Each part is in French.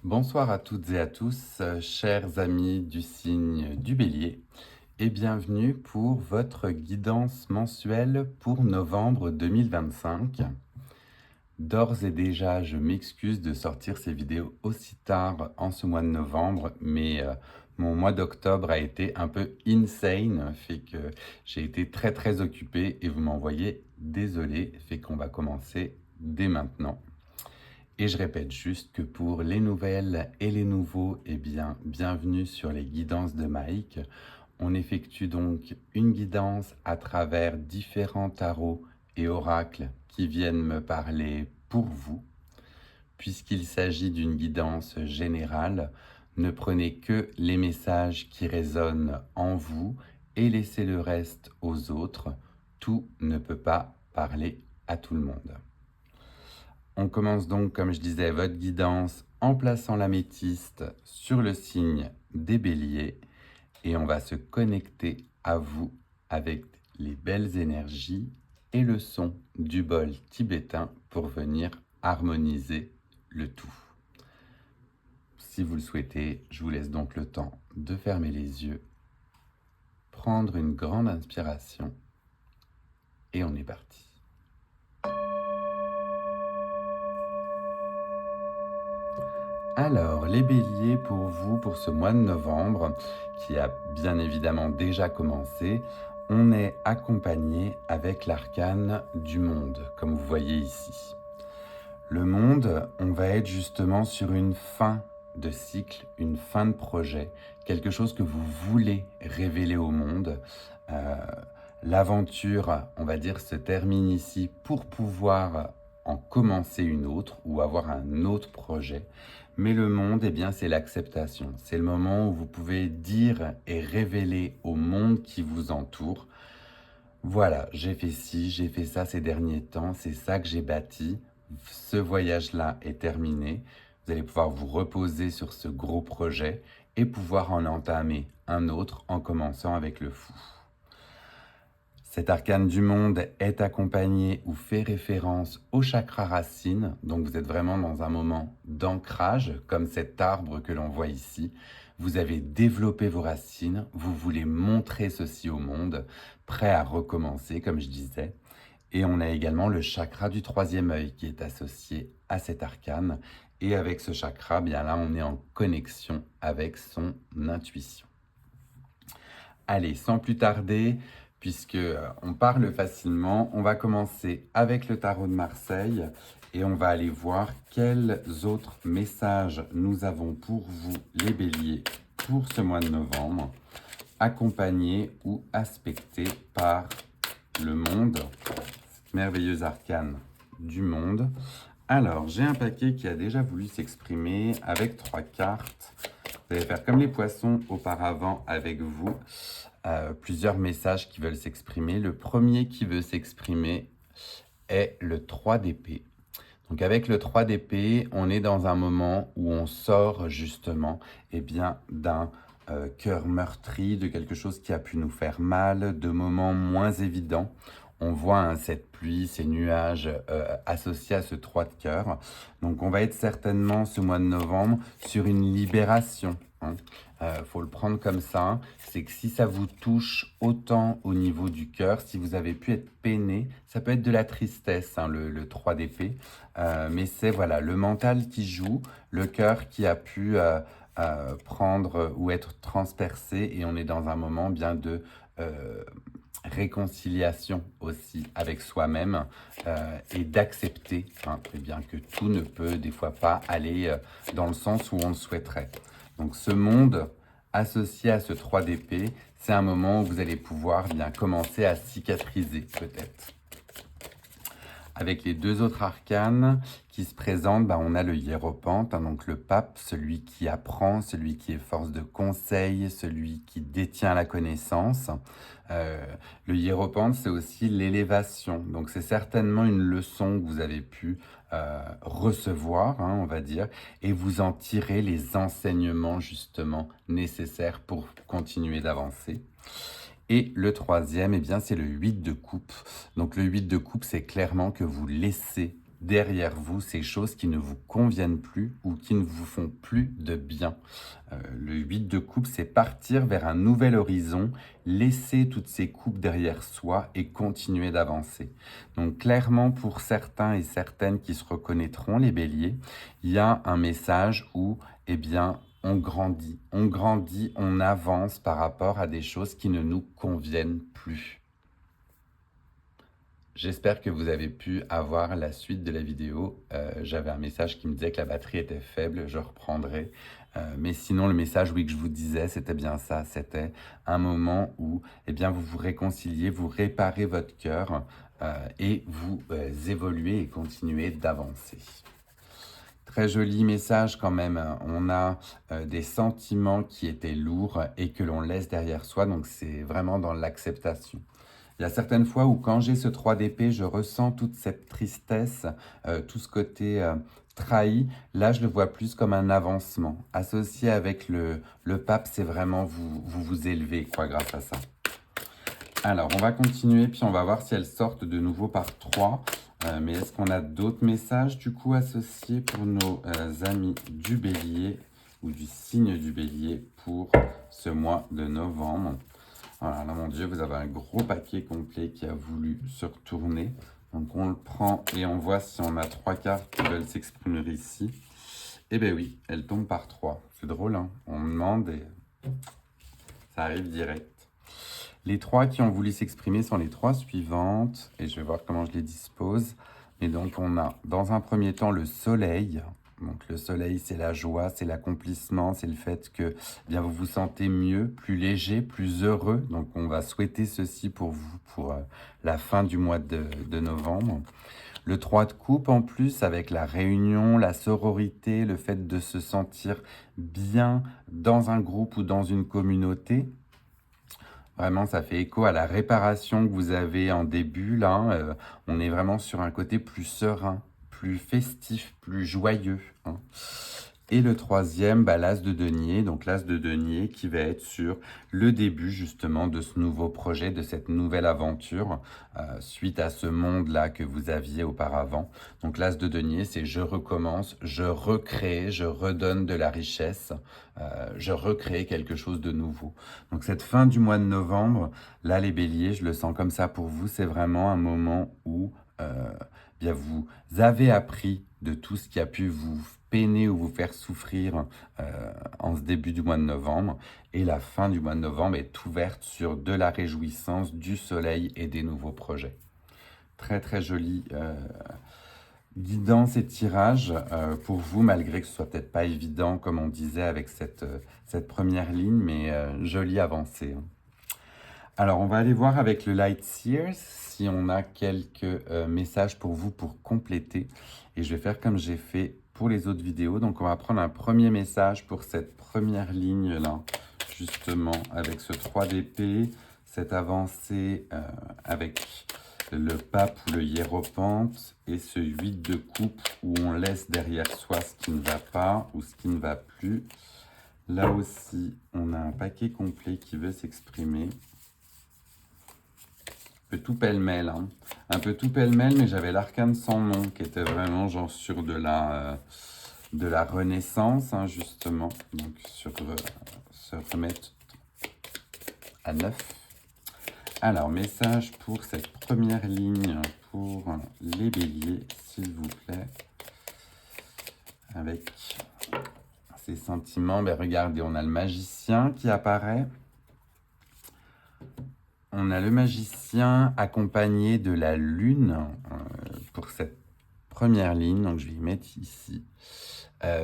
Bonsoir à toutes et à tous, chers amis du signe du Bélier, et bienvenue pour votre guidance mensuelle pour novembre 2025. D'ores et déjà, je m'excuse de sortir ces vidéos aussi tard en ce mois de novembre, mais mon mois d'octobre a été un peu insane, fait que j'ai été très occupé et vous m'envoyez désolé, fait qu'on va commencer dès maintenant. Et je répète juste que pour les nouvelles et les nouveaux, eh bien, bienvenue sur les guidances de Mike. On effectue donc une guidance à travers différents tarots et oracles qui viennent me parler pour vous. Puisqu'il s'agit d'une guidance générale, ne prenez que les messages qui résonnent en vous et laissez le reste aux autres. Tout ne peut pas parler à tout le monde. On commence donc, comme je disais, votre guidance en plaçant l'améthyste sur le signe des béliers et on va se connecter à vous avec les belles énergies et le son du bol tibétain pour venir harmoniser le tout. Si vous le souhaitez, je vous laisse donc le temps de fermer les yeux, prendre une grande inspiration et on est parti. Alors, les béliers pour vous, pour ce mois de novembre, qui a bien évidemment déjà commencé, on est accompagné avec l'arcane du monde, comme vous voyez ici. Le monde, on va être justement sur une fin de cycle, une fin de projet, quelque chose que vous voulez révéler au monde. L'aventure, on va dire, se termine ici pour pouvoir en commencer une autre ou avoir un autre projet. Mais le monde, eh bien, c'est l'acceptation. C'est le moment où vous pouvez dire et révéler au monde qui vous entoure: voilà, j'ai fait ci, j'ai fait ça ces derniers temps, c'est ça que j'ai bâti. Ce voyage-là est terminé. Vous allez pouvoir vous reposer sur ce gros projet et pouvoir en entamer un autre en commençant avec le fou. Cet arcane du monde est accompagné ou fait référence au chakra racine, donc vous êtes vraiment dans un moment d'ancrage, comme cet arbre que l'on voit ici. Vous avez développé vos racines, vous voulez montrer ceci au monde, prêt à recommencer, comme je disais. Et on a également le chakra du troisième œil qui est associé à cet arcane. Et avec ce chakra, bien là, on est en connexion avec son intuition. Allez, sans plus tarder, puisque on parle facilement, on va commencer avec le tarot de Marseille et on va aller voir quels autres messages nous avons pour vous, les béliers, pour ce mois de novembre, accompagnés ou aspectés par le monde, cette merveilleuse arcane du monde. Alors, j'ai un paquet qui a déjà voulu s'exprimer avec 3 cartes. Vous allez faire comme les poissons auparavant avec vous. Plusieurs messages qui veulent s'exprimer. Le premier qui veut s'exprimer est le 3 d'épée. Donc avec le 3 d'épée, on est dans un moment où on sort justement d'un cœur meurtri, de quelque chose qui a pu nous faire mal, de moments moins évidents. On voit cette pluie, ces nuages associés à ce 3 de cœur. Donc on va être certainement ce mois de novembre sur une libération. Faut le prendre comme ça, c'est que si ça vous touche autant au niveau du cœur, si vous avez pu être peiné, ça peut être de la tristesse, le 3 d'épée, mais c'est voilà, le mental qui joue, le cœur qui a pu prendre ou être transpercé, et on est dans un moment bien de réconciliation aussi avec soi-même et d'accepter eh bien que tout ne peut des fois pas aller dans le sens où on le souhaiterait. Donc ce monde associé à ce 3 d'épée, c'est un moment où vous allez pouvoir bien commencer à cicatriser peut-être. Avec les deux autres arcanes qui se présentent, on a le hiéropente, donc le pape, celui qui apprend, celui qui est force de conseil, celui qui détient la connaissance. Le hiéropente, c'est aussi l'élévation. Donc c'est certainement une leçon que vous avez pu recevoir, on va dire, et vous en tirez les enseignements justement nécessaires pour continuer d'avancer. Et le troisième, c'est le 8 de coupe. Donc le 8 de coupe, c'est clairement que vous laissez derrière vous ces choses qui ne vous conviennent plus ou qui ne vous font plus de bien. Le 8 de coupe, c'est partir vers un nouvel horizon, laisser toutes ces coupes derrière soi et continuer d'avancer. Donc clairement, pour certains et certaines qui se reconnaîtront, les béliers, il y a un message où, eh bien, on grandit, on avance par rapport à des choses qui ne nous conviennent plus. J'espère que vous avez pu avoir la suite de la vidéo. J'avais un message qui me disait que la batterie était faible, je reprendrai. Mais sinon, le message, oui, que je vous disais, c'était bien ça. C'était un moment où eh bien, vous vous réconciliez, vous réparez votre cœur et vous évoluez et continuez d'avancer. Très joli message quand même. On a des sentiments qui étaient lourds et que l'on laisse derrière soi. Donc, c'est vraiment dans l'acceptation. Il y a certaines fois où quand j'ai ce 3 d'épée, je ressens toute cette tristesse, tout ce côté trahi. Là, je le vois plus comme un avancement. Associé avec le pape, c'est vraiment vous élevez quoi, grâce à ça. Alors, on va continuer, puis on va voir si elles sortent de nouveau par 3. Mais est-ce qu'on a d'autres messages du coup associés pour nos amis du bélier ou du signe du bélier pour ce mois de novembre? Voilà, là, mon Dieu, vous avez un gros paquet complet qui a voulu se retourner. Donc, on le prend et on voit si on a 3 cartes qui veulent s'exprimer ici. Eh bien oui, elles tombent par 3. C'est drôle, hein? On me demande et ça arrive direct. Les 3 qui ont voulu s'exprimer sont les 3 suivantes. Et je vais voir comment je les dispose. Mais donc, on a dans un premier temps le soleil. Donc le soleil, c'est la joie, c'est l'accomplissement, c'est le fait que eh bien, vous vous sentez mieux, plus léger, plus heureux. Donc on va souhaiter ceci pour vous, pour la fin du mois de novembre. Le 3 de coupe en plus, avec la réunion, la sororité, le fait de se sentir bien dans un groupe ou dans une communauté. Vraiment, ça fait écho à la réparation que vous avez en début, là. On est vraiment sur un côté plus serein, plus festif, plus joyeux, hein. Et le troisième, l'as de denier. Donc l'as de denier qui va être sur le début justement de ce nouveau projet, de cette nouvelle aventure, suite à ce monde-là que vous aviez auparavant. Donc l'as de denier, c'est je recommence, je recrée, je redonne de la richesse, je recrée quelque chose de nouveau. Donc cette fin du mois de novembre, là les béliers, je le sens comme ça pour vous, c'est vraiment un moment où bien vous avez appris de tout ce qui a pu vous peiner ou vous faire souffrir en ce début du mois de novembre. Et la fin du mois de novembre est ouverte sur de la réjouissance, du soleil et des nouveaux projets. Très très joli guidance et tirage pour vous, malgré que ce soit peut-être pas évident, comme on disait avec cette première ligne, mais jolie avancée, hein. Alors, on va aller voir avec le Light Seers si on a quelques messages pour vous pour compléter. Et je vais faire comme j'ai fait pour les autres vidéos. Donc, on va prendre un premier message pour cette première ligne-là, justement, avec ce 3 d'épée, cette avancée avec le pape ou le hiérophante et ce 8 de coupe où on laisse derrière soi ce qui ne va pas ou ce qui ne va plus. Là aussi, on a un paquet complet qui veut s'exprimer. Tout pêle-mêle, hein. Un peu tout pêle-mêle, mais j'avais l'arcane sans nom qui était vraiment genre sur de la renaissance, hein, justement. Donc sur se remettre à neuf. Alors, message pour cette première ligne pour les béliers, s'il vous plaît. Avec ces sentiments, regardez, on a le magicien qui apparaît. On a le magicien accompagné de la lune pour cette première ligne. Donc, je vais y mettre ici.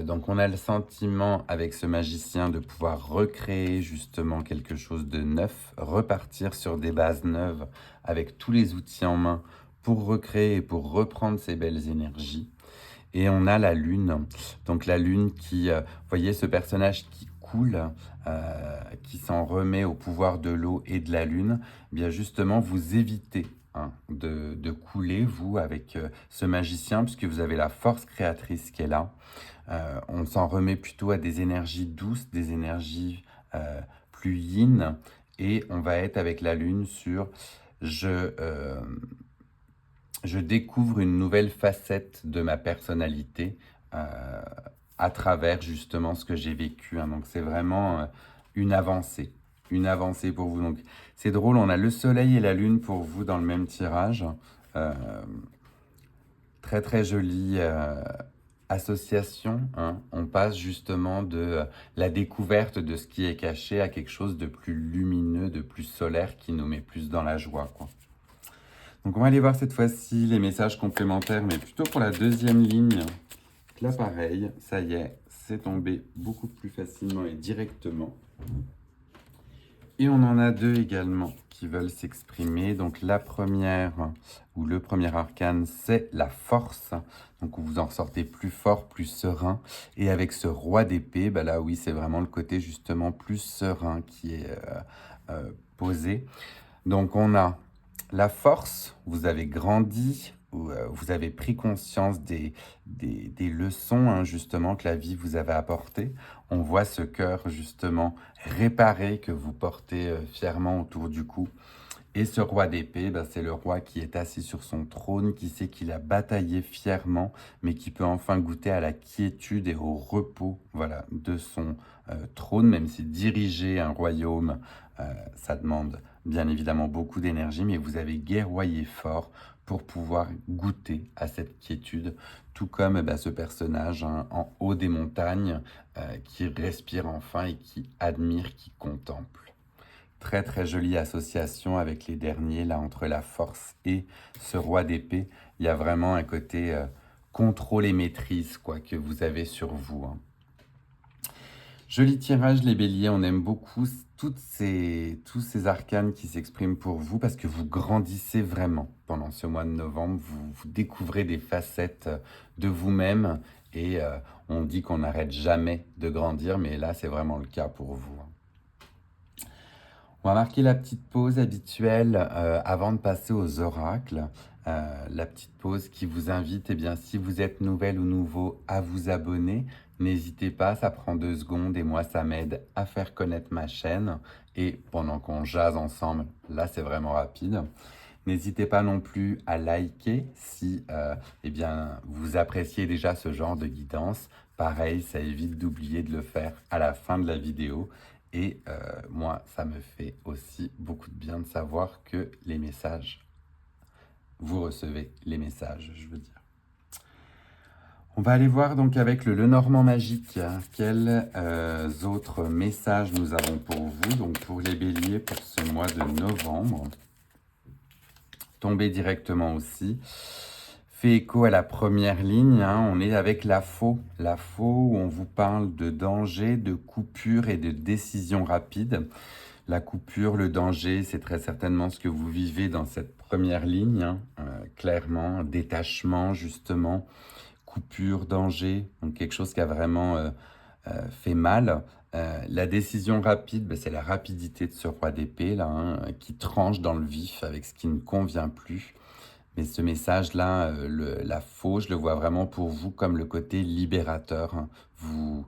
Donc, on a le sentiment avec ce magicien de pouvoir recréer justement quelque chose de neuf, repartir sur des bases neuves avec tous les outils en main pour recréer et pour reprendre ces belles énergies. Et on a la lune. Donc, la lune qui, vous voyez ce personnage qui coule, qui s'en remet au pouvoir de l'eau et de la lune, bien justement, vous évitez de couler, vous, avec ce magicien, puisque vous avez la force créatrice qui est là. On s'en remet plutôt à des énergies douces, des énergies plus yin, et on va être avec la lune sur je découvre une nouvelle facette de ma personnalité euh, à travers justement ce que j'ai vécu, hein. Donc c'est vraiment une avancée, une avancée pour vous. Donc c'est drôle, on a le soleil et la lune pour vous dans le même tirage. Euh, Très très jolie association, hein. On passe justement de la découverte de ce qui est caché à quelque chose de plus lumineux, de plus solaire qui nous met plus dans la joie, quoi. Donc on va aller voir cette fois-ci les messages complémentaires, mais plutôt pour la deuxième ligne. Là pareil, ça y est, c'est tombé beaucoup plus facilement et directement. Et on en a deux également qui veulent s'exprimer. Donc la première, ou le premier arcane, c'est la force. Donc vous en ressortez plus fort, plus serein. Et avec ce roi d'épée, bah là oui, c'est vraiment le côté justement plus serein qui est posé. Donc on a la force, vous avez grandi, vous avez pris conscience des leçons, hein, justement que la vie vous avait apportées. On voit ce cœur justement réparé que vous portez fièrement autour du cou. Et ce roi d'épée, bah, c'est le roi qui est assis sur son trône, qui sait qu'il a bataillé fièrement, mais qui peut enfin goûter à la quiétude et au repos, voilà, de son trône, même si diriger un royaume, ça demande bien évidemment beaucoup d'énergie, mais vous avez guerroyé fort pour pouvoir goûter à cette quiétude, tout comme bah, ce personnage, hein, en haut des montagnes, qui respire enfin et qui admire, qui contemple. Très très jolie association avec les derniers, là, entre la force et ce roi d'épée. Il y a vraiment un côté contrôle et maîtrise, quoi, que vous avez sur vous, hein. Joli tirage, les béliers, on aime beaucoup tous ces arcanes qui s'expriment pour vous parce que vous grandissez vraiment pendant ce mois de novembre. Vous découvrez des facettes de vous-même et on dit qu'on n'arrête jamais de grandir, mais là, c'est vraiment le cas pour vous, hein. On va marquer la petite pause habituelle avant de passer aux oracles. La petite pause qui vous invite, eh bien, si vous êtes nouvelle ou nouveau, à vous abonner. N'hésitez pas, ça prend 2 secondes et moi, ça m'aide à faire connaître ma chaîne. Et pendant qu'on jase ensemble, là, c'est vraiment rapide. N'hésitez pas non plus à liker si eh bien, vous appréciez déjà ce genre de guidance. Pareil, ça évite d'oublier de le faire à la fin de la vidéo. Et moi, ça me fait aussi beaucoup de bien de savoir que les messages, vous recevez les messages, je veux dire. On va aller voir donc avec le Lenormand magique, hein, quels autres messages nous avons pour vous, donc pour les béliers pour ce mois de novembre. Tomber directement aussi. Fait écho à la première ligne, hein, on est avec la faux où on vous parle de danger, de coupure et de décision rapide. La coupure, le danger, c'est très certainement ce que vous vivez dans cette première ligne, hein, clairement, détachement justement, coupure, danger, donc quelque chose qui a vraiment fait mal. La décision rapide, c'est la rapidité de ce roi d'épée là, hein, qui tranche dans le vif avec ce qui ne convient plus. Mais ce message-là, la faux, je le vois vraiment pour vous comme le côté libérateur, hein. Vous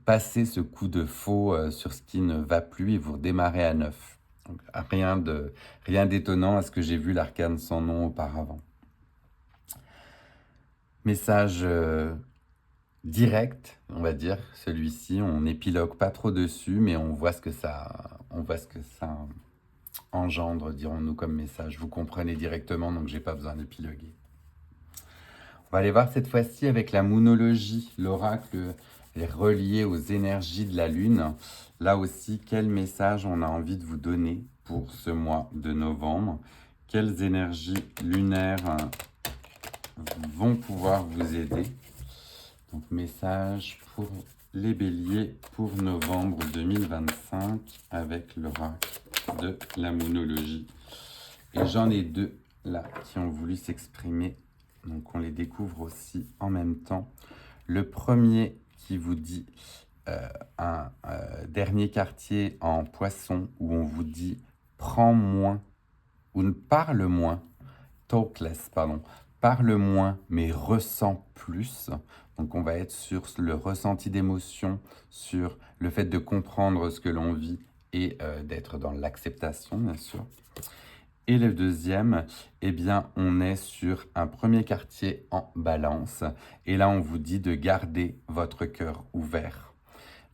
passez ce coup de faux sur ce qui ne va plus et vous redémarrez à neuf. Donc, rien d'étonnant à ce que j'ai vu l'arcane sans nom auparavant. Message direct, on va dire, celui-ci. On n'épilogue pas trop dessus, mais on voit ce que ça engendre, dirons-nous, comme message. Vous comprenez directement, donc j'ai pas besoin d'épiloguer. On va aller voir cette fois-ci avec la moonologie, l'oracle est relié aux énergies de la Lune. Là aussi, quel message on a envie de vous donner pour ce mois de novembre? Quelles énergies lunaires vont pouvoir vous aider? Donc, message pour les béliers pour novembre 2025 avec l'oracle de la moonologie. Et j'en ai deux là qui ont voulu s'exprimer. Donc, on les découvre aussi en même temps. Le premier qui vous dit un dernier quartier en poisson où on vous dit prends moins ou ne parle moins, talk less, pardon, parle moins mais ressens plus. Donc on va être sur le ressenti d'émotion, sur le fait de comprendre ce que l'on vit et d'être dans l'acceptation, bien sûr. Et le deuxième, eh bien, on est sur un premier quartier en balance. Et là, on vous dit de garder votre cœur ouvert.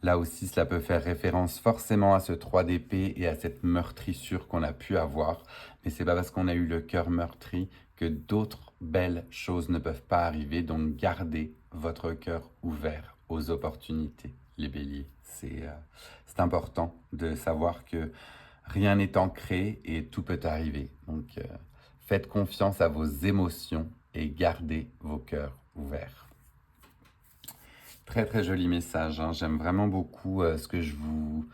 Là aussi, cela peut faire référence forcément à ce 3 d'épée et à cette meurtrissure qu'on a pu avoir. Mais c'est pas parce qu'on a eu le cœur meurtri que d'autres belles choses ne peuvent pas arriver. Donc, gardez votre cœur ouvert aux opportunités, les béliers. C'est important de savoir que rien n'est ancré et tout peut arriver. Donc, faites confiance à vos émotions et gardez vos cœurs ouverts. Très très joli message, hein. J'aime vraiment beaucoup ce que je vous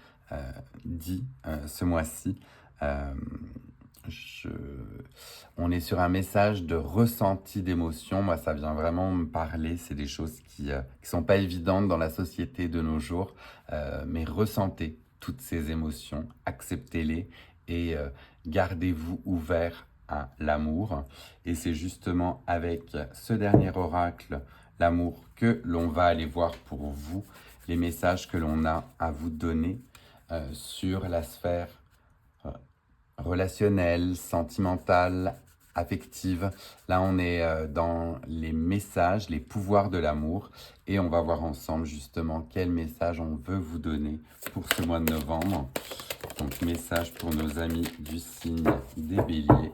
dis ce mois-ci. Euh, je- On est sur un message de ressenti d'émotion. Moi, ça vient vraiment me parler. C'est des choses qui sont pas évidentes dans la société de nos jours. Mais ressentez toutes ces émotions, acceptez-les et gardez-vous ouvert à l'amour. Et c'est justement avec ce dernier oracle, l'amour, que l'on va aller voir pour vous les messages que l'on a à vous donner sur la sphère euh, relationnelle, sentimentale, affective. Là, on est dans les messages, les pouvoirs de l'amour et on va voir ensemble justement quel message on veut vous donner pour ce mois de novembre. Donc, message pour nos amis du signe des béliers.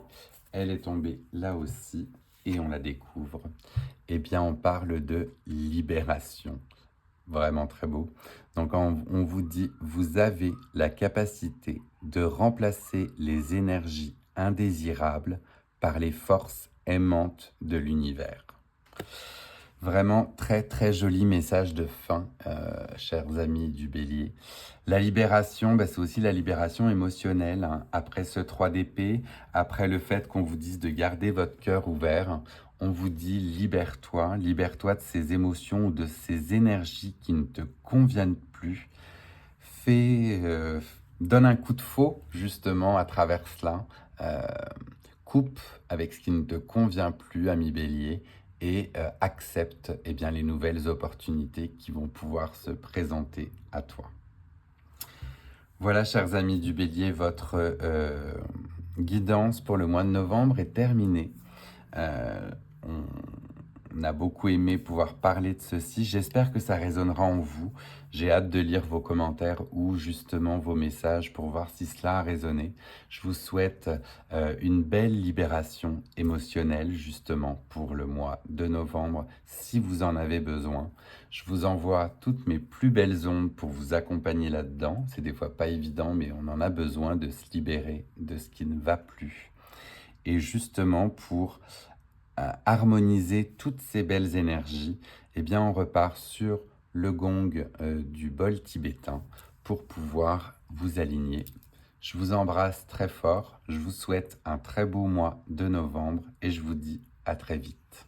Elle est tombée là aussi et on la découvre. Eh bien, on parle de libération. Vraiment très beau. Donc, on vous dit, vous avez la capacité de remplacer les énergies indésirables par les forces aimantes de l'univers. Vraiment très très joli message de fin, chers amis du bélier. La libération, c'est aussi la libération émotionnelle, hein. Après ce 3 d'épée, après le fait qu'on vous dise de garder votre cœur ouvert, on vous dit libère-toi, libère-toi de ces émotions ou de ces énergies qui ne te conviennent plus. Donne un coup de faux justement à travers cela. Euh, Coupe avec ce qui ne te convient plus, ami bélier, et accepte bien, les nouvelles opportunités qui vont pouvoir se présenter à toi. Voilà, chers amis du bélier, votre guidance pour le mois de novembre est terminée. On a beaucoup aimé pouvoir parler de ceci. J'espère que ça résonnera en vous. J'ai hâte de lire vos commentaires ou justement vos messages pour voir si cela a résonné. Je vous souhaite une belle libération émotionnelle justement pour le mois de novembre si vous en avez besoin. Je vous envoie toutes mes plus belles ondes pour vous accompagner là-dedans. C'est des fois pas évident, mais on en a besoin de se libérer de ce qui ne va plus. Et justement pour harmoniser toutes ces belles énergies, eh bien on repart sur le gong du bol tibétain pour pouvoir vous aligner. Je vous embrasse très fort, je vous souhaite un très beau mois de novembre et je vous dis à très vite.